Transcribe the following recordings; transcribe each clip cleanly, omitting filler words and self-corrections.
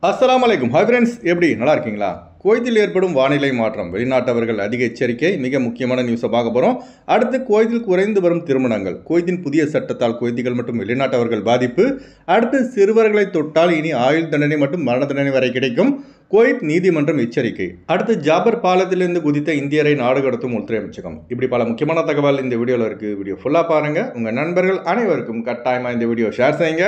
அஸ்ஸலாமு அலைக்கும். Hi friends, எப்படி நல்லா இருக்கீங்களா? குவைத்தில் ஏற்படும் வானிலை மாற்றம், வெளிநாட்டவர்கள் அதிக எச்சரிக்கை, மிக முக்கியமான நியூஸை பார்க்க போகிறோம். அடுத்து குவைத்தில் குறைந்து வரும் திருமணங்கள், குவைத்தின் புதிய சட்டத்தால் குவைத்திகள் மற்றும் வெளிநாட்டவர்கள் பாதிப்பு, அடுத்து சிறுவர்களை தொட்டால் இனி ஆயுள் தண்டனை மற்றும் மரண தண்டனை வரை கிடைக்கும், குவைத் நீதிமன்றம் எச்சரிக்கை, அடுத்து ஜாபர் பாலத்திலிருந்து குதித்த இந்தியரை நாடு கடத்தும் உள்துறை அமைச்சகம். இப்படி பல முக்கியமான தகவல் இந்த வீடியோவில் இருக்குது. வீடியோ ஃபுல்லாக பாருங்கள். உங்கள் நண்பர்கள் அனைவருக்கும் கட்டாயமாக இந்த வீடியோ ஷேர் செய்யுங்க.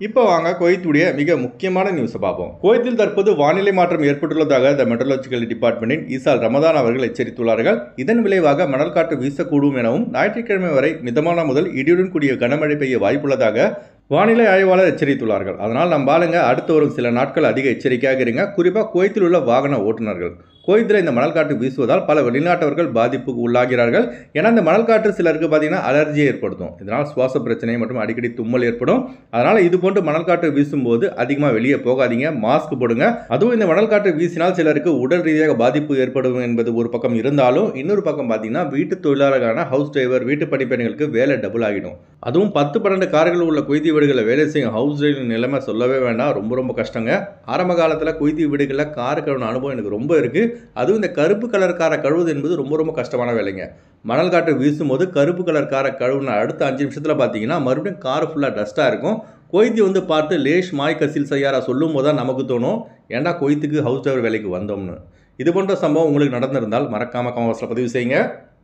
இப்போ வாங்க குவைத்துடைய மிக முக்கியமான நியூஸை பார்ப்போம். குவைத்தில் தற்போது வானிலை மாற்றம் ஏற்பட்டுள்ளதாக த மெட்ரலஜிக்கல் டிபார்ட்மெண்டின் ஈசால் ரமதான் அவர்கள் எச்சரித்துள்ளார்கள். இதன் விளைவாக மணல் காற்று வீசக்கூடும் எனவும் ஞாயிற்றுக்கிழமை வரை மிதமான முதல் இடியுடன் கூடிய கனமழை பெய்ய வாய்ப்புள்ளதாக வானிலை ஆய்வாளர் எச்சரித்துள்ளார்கள். அதனால் நம்ம ஆளுங்க அடுத்து வரும் சில நாட்கள் அதிக எச்சரிக்கையாக இருங்க. குறிப்பாக குவைத்தில் உள்ள வாகன ஓட்டுநர்கள். குவைத்தில் இந்த மணல் காற்று வீசுவதால் பல வெளிநாட்டவர்கள் பாதிப்புக்கு உள்ளாகிறார்கள். ஏன்னா இந்த மணல் காற்று சிலருக்கு பார்த்தீங்கன்னா அலர்ஜியை ஏற்படுத்தும். இதனால் சுவாச பிரச்சனை மற்றும் அடிக்கடி தும்மல் ஏற்படும். அதனால் இது போன்று மணல் காற்று வீசும்போது அதிகமாக வெளியே போகாதீங்க, மாஸ்க் போடுங்க. அதுவும் இந்த மணல் காற்று வீசினால் சிலருக்கு உடல் ரீதியாக பாதிப்பு ஏற்படும் என்பது ஒரு பக்கம் இருந்தாலும், இன்னொரு பக்கம் பார்த்தீங்கன்னா வீட்டு தொழிலாளரான ஹவுஸ் டிரைவர், வீட்டு பணிப்பெண்களுக்கு வேலை டபுள் ஆகிடும். அதுவும் 10-12 கார்கள் உள்ள குவைத்தி வீடுகளில் வேலை செய்யும் ஹவுஸ் டிரைவர் நிலைமை சொல்லவே வேண்டாம், ரொம்ப கஷ்டங்க. ஆரம்ப காலத்தில் குவைத்தி வீடுகளில் கார் கழுவின அனுபவம் எனக்கு ரொம்ப இருக்குது. அதுவும் இந்த கருப்பு கலர் காரை கழுவுது என்பது ரொம்ப கஷ்டமான வேலைங்க. மணல் காற்று வீசும்போது கருப்பு கலர் காரை கழுவுன அடுத்த 5 நிமிஷத்தில் பார்த்தீங்கன்னா மறுபடியும் கார் ஃபுல்லாக டஸ்ட்டாக இருக்கும். குவைத்தி பார்த்து லேஷ் மாய் கசில் செய்யாரா சொல்லும் போது தான் நமக்கு தோணும், ஏன்டா குவைத்துக்கு ஹவுஸ் டிரைவர் வேலைக்கு வந்தோம்னு. இது போன்ற சம்பவம் உங்களுக்கு நடந்திருந்தால் மறக்காம கமெண்ட்ஸில் பதிவு செய்யுங்க.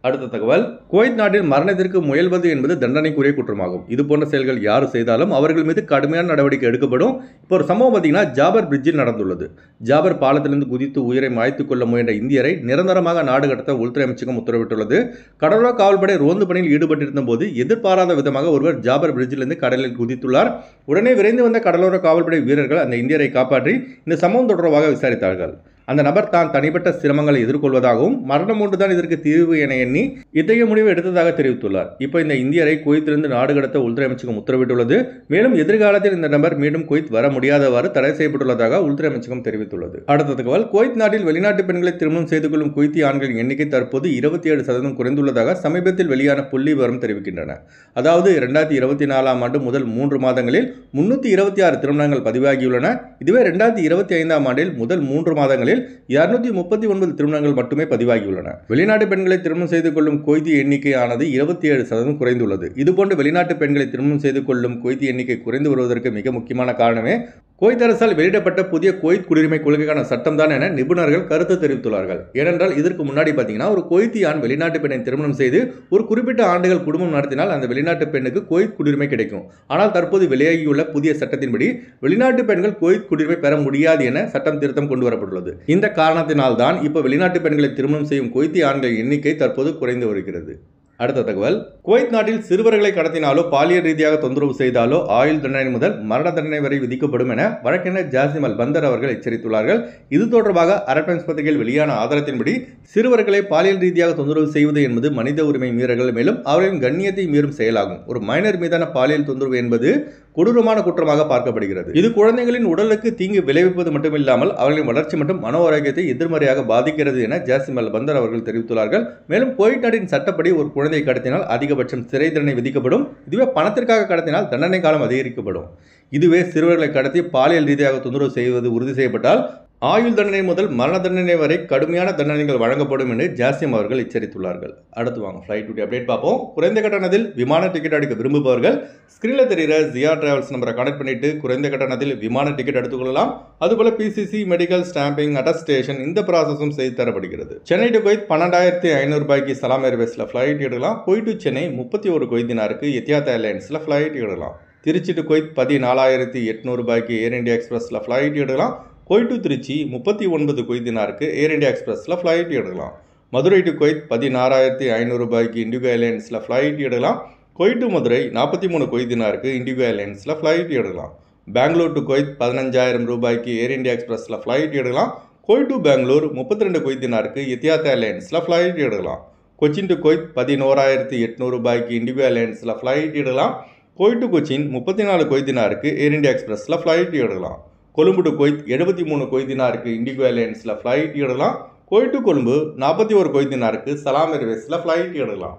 அடுத்த தகவல், குவைத் நாட்டில் மரணத்திற்கு முயல்வது என்பது தண்டனைக்குரிய குற்றமாகும். இது போன்ற செயல்கள் யார் செய்தாலும் அவர்கள் மீது கடுமையான நடவடிக்கை எடுக்கப்படும். இப்போ ஒரு சம்பவம் பார்த்தீங்கன்னா ஜாபர் பிரிட்ஜில் நடந்துள்ளது. ஜாபர் பாலத்திலிருந்து குதித்து உயிரை மாய்த்துக் கொள்ள முயன்ற இந்தியரை நிரந்தரமாக நாடு கடத்த உள்துறை அமைச்சகம் உத்தரவிட்டுள்ளது. கடலோர காவல்படை ரோந்து பணியில் ஈடுபட்டிருந்த போது எதிர்பாராத விதமாக ஒருவர் ஜாபர் பிரிட்ஜிலிருந்து கடலில் குதித்துள்ளார். உடனே விரைந்து வந்த கடலோர காவல்படை வீரர்கள் அந்த இந்தியரை காப்பாற்றி இந்த சம்பவம் தொடர்பாக விசாரித்தார்கள். அந்த நபர் தான் தனிப்பட்ட சிரமங்களை எதிர்கொள்வதாகவும் மரணம் ஒன்றுதான் இதற்கு தீர்வு என எண்ணி இத்தகைய முடிவை எடுத்ததாக தெரிவித்துள்ளார். இப்போ இந்த இந்தியரை குவைத்திலிருந்து நாடு கடத்த உள்துறை அமைச்சகம் உத்தரவிட்டுள்ளது. மேலும் எதிர்காலத்தில் இந்த நபர் மீண்டும் குவைத் வர முடியாதவாறு தடை செய்யப்பட்டுள்ளதாக உள்துறை அமைச்சகம் தெரிவித்துள்ளது. அடுத்த தகவல், குவைத் நாட்டில் வெளிநாட்டு பெண்களை திருமணம் செய்து கொள்ளும் குவைத்தி ஆண்களின் எண்ணிக்கை தற்போது 27% குறைந்துள்ளதாக சமீபத்தில் வெளியான புள்ளி விவரம் தெரிவிக்கின்றன. அதாவது 2024ஆம் ஆண்டு முதல் 3 மாதங்களில் 326 திருமணங்கள் பதிவாகியுள்ளன. இதுவே 2025ஆம் ஆண்டில் முதல் 3 மாதங்களில் 239 திருமணங்கள் மட்டுமே பதிவாகியுள்ளன. வெளிநாட்டு பெண்களை திருமணம் செய்து கொள்ளும் குவைத்தி எண்ணிக்கையானது 27% குறைந்துள்ளது. இதுபோன்று வெளிநாட்டு பெண்களை திருமணம் செய்து கொள்ளும் குவைத்தி எண்ணிக்கை குறைந்து வருவதற்கு மிக முக்கியமான காரணமே குவைத் அரசால் வெளியிடப்பட்ட புதிய குவைத் குடியுரிமை கொள்கைக்கான சட்டம் தான் என நிபுணர்கள் கருத்து தெரிவித்துள்ளார்கள். ஏனென்றால் இதற்கு முன்னாடி பார்த்தீங்கன்னா ஒரு குவைத்தி ஆண் வெளிநாட்டு பெண்ணை திருமணம் செய்து ஒரு குறிப்பிட்ட ஆண்டுகள் குடும்பம் நடத்தினால் அந்த வெளிநாட்டு பெண்ணுக்கு குவைத் குடியுரிமை கிடைக்கும். ஆனால் தற்போது வெளியாகியுள்ள புதிய சட்டத்தின்படி வெளிநாட்டு பெண்கள் குவைத் குடியுரிமை பெற முடியாது என சட்டம் திருத்தம் கொண்டு வரப்பட்டுள்ளது. இந்த காரணத்தினால் தான் இப்போ வெளிநாட்டு பெண்களை திருமணம் செய்யும் குவைத்தி ஆண்களின் எண்ணிக்கை தற்போது குறைந்து வருகிறது. அடுத்த தகவல், குவைத் நாட்டில் சிறுவர்களை கடத்தினாலோ பாலியல் ரீதியாக தொந்தரவு செய்தாலோ ஆயுள் தண்டனை முதல் மரண தண்டனை வரை விதிக்கப்படும் என வழக்கறிஞர் ஜாசிம் அல் பந்தர் அவர்கள் எச்சரித்துள்ளார்கள். இது தொடர்பாக அரப் டைம்ஸ் பத்திரிகையில் வெளியான ஆதாரத்தின்படி சிறுவர்களை பாலியல் ரீதியாக தொந்தரவு செய்வது என்பது மனித உரிமை மீறல்கள், மேலும் அவர்களின் கண்ணியத்தை மீறும் செயலாகும். ஒரு மைனர் மீதான பாலியல் தொந்தரவு என்பது கொடூரமான குற்றமாக பார்க்கப்படுகிறது. இது குழந்தைகளின் உடலுக்கு தீங்கு விளைவிப்பது மட்டுமில்லாமல் அவர்களின் வளர்ச்சி மற்றும் மனோ ஆரோக்கியத்தை எதிர்மறையாக பாதிக்கிறது என ஜாசிம் அல் பந்தர் அவர்கள் தெரிவித்துள்ளார்கள். மேலும் குவைத் நாட்டின் சட்டப்படி ஒரு குழந்தையை கடத்தினால் அதிகபட்சம் சிறை தண்டனை விதிக்கப்படும். இதுவே பணத்திற்காக கடத்தினால் தண்டனை காலம் அதிகரிக்கப்படும். இதுவே சிறுவர்களை கடத்தி பாலியல் ரீதியாக தொந்தரவு செய்வது உறுதி செய்யப்பட்டால் ஆயுள் தண்டனை முதல் மரண தண்டனை வரை கடுமையான தண்டனைகள் வழங்கப்படும் என்று ஜாசிம் அவர்கள் எச்சரித்துள்ளார்கள். அடுத்து வாங்க ஃப்ளைட் டூட்டி அப்டேட் பார்ப்போம். குறைந்த கட்டணத்தில் விமான டிக்கெட் எடுக்க விரும்புபவர்கள் ஸ்கிரீனில் தெரிகிற ஜியா டிராவல்ஸ் நம்பரை கனெக்ட் பண்ணிட்டு குறைந்த கட்டணத்தில் விமான டிக்கெட் எடுத்துக்கொள்ளலாம். அதுபோல பிசிசி, மெடிக்கல், ஸ்டாம்பிங், அட்டஸ்டேஷன் இந்த ப்ராசஸும் செய்து தரப்படுகிறது. சென்னை டு குவைத் 12,500 ரூபாய்க்கு சலாம் ஏர்வேஸில் ஃப்ளைட் எடுக்கலாம். குவைத் டு சென்னை 31 குவைத் தினாருக்கு எத்தியாத் ஏர்லைன்ஸில் ஃப்ளைட் எடுக்கலாம். திருச்சி டு குவைத் 14,800 ரூபாய்க்கு ஏர் இந்தியா எக்ஸ்பிரஸில் ஃப்ளைட் எடுக்கலாம். குவைத் டு திருச்சி 39 குவைத் தினாருக்கு ஏர் இந்தியா எக்ஸ்பிரஸில் ஃப்ளைட் எடுக்கலாம். மதுரை டு குவைத் 16,500 ரூபாய்க்கு இண்டிகோ ஏர்லைன்ஸில் ஃப்ளைட் எடுக்கலாம். குவைத் டு மதுரை 43 குவைத் தினாருக்கு இண்டிகோ ஏர்லைன்ஸில் ஃப்ளைட் எடுக்கலாம். பெங்களூர் டு குவைத் 15,000 ரூபாய்க்கு ஏர் இந்தியா எக்ஸ்பிரஸில் ஃப்ளைட் எடுக்கலாம். குவைத் டு பெங்களூர் 32 குவைத் தினாருக்கு எத்தியாத் ஏர்லைன்ஸில் ஃப்ளைட் எடுக்கலாம். கொச்சின் டு குவைத் 11,800 ரூபாய்க்கு இண்டிகோ ஏர்லைன்ஸில் ஃப்ளைட் எடுக்கலாம். குவைத் டு கொச்சின் 34 குவைத் தினாருக்கு ஏர் இந்தியா எக்ஸ்பிரஸில் ஃப்ளைட் எடுக்கலாம். கொழும்பு டு குவைத் 73 குவைத் தினாருக்கு இண்டிகோ ஏர்லைன்ஸில் ஃப்ளைட் எடுக்கலாம். குவைத் டு கொழும்பு 41 குவைத் தினாருக்கு சலாம் ஏர்வேஸில் ஃப்ளைட் எடுக்கலாம்.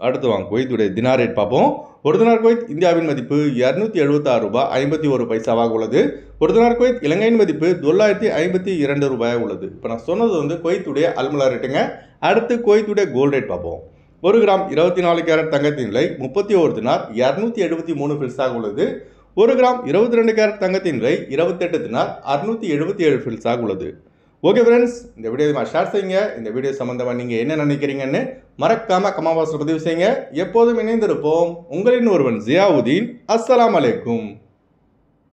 அடுத்து வாங்க குவைத்துடைய தினார் ரேட் பார்ப்போம். ஒரு தினார் குவைத் இந்தியாவின் மதிப்பு 276 ரூபாய் 51 பைசாவாக உள்ளது. ஒரு தினார் குவைத் இலங்கையின் மதிப்பு 952 ரூபாயாக உள்ளது. இப்போ நான் சொன்னது வந்து குவைத்துடைய அல்முலா ரேட்டுங்க. அடுத்து குவைத்துடைய கோல்ட் ரேட் பார்ப்போம். 1 கிராம் 24 கேரட் தங்கத்தின் விலை 31 தினார் 273 ஃபில்ஸாக உள்ளது. 1 கிராம் 22 கேரட் தங்கத்தின் விலை 28 தினார் 677 ஃபில்ஸாக உள்ளது. ஓகே ஃப்ரெண்ட்ஸ், இந்த வீடியோ ஷேர் செய்யுங்க. இந்த வீடியோ சம்மந்தமாக நீங்கள் என்ன நினைக்கிறீங்கன்னு மறக்காமல் கமெண்ட் பாக்ஸில் பதிவு செய்யுங்க. எப்போதும் இணைந்திருப்போம். உங்களின் ஒருவன் ஜியாவுதீன். அஸ்ஸலாமு அலைக்கும்.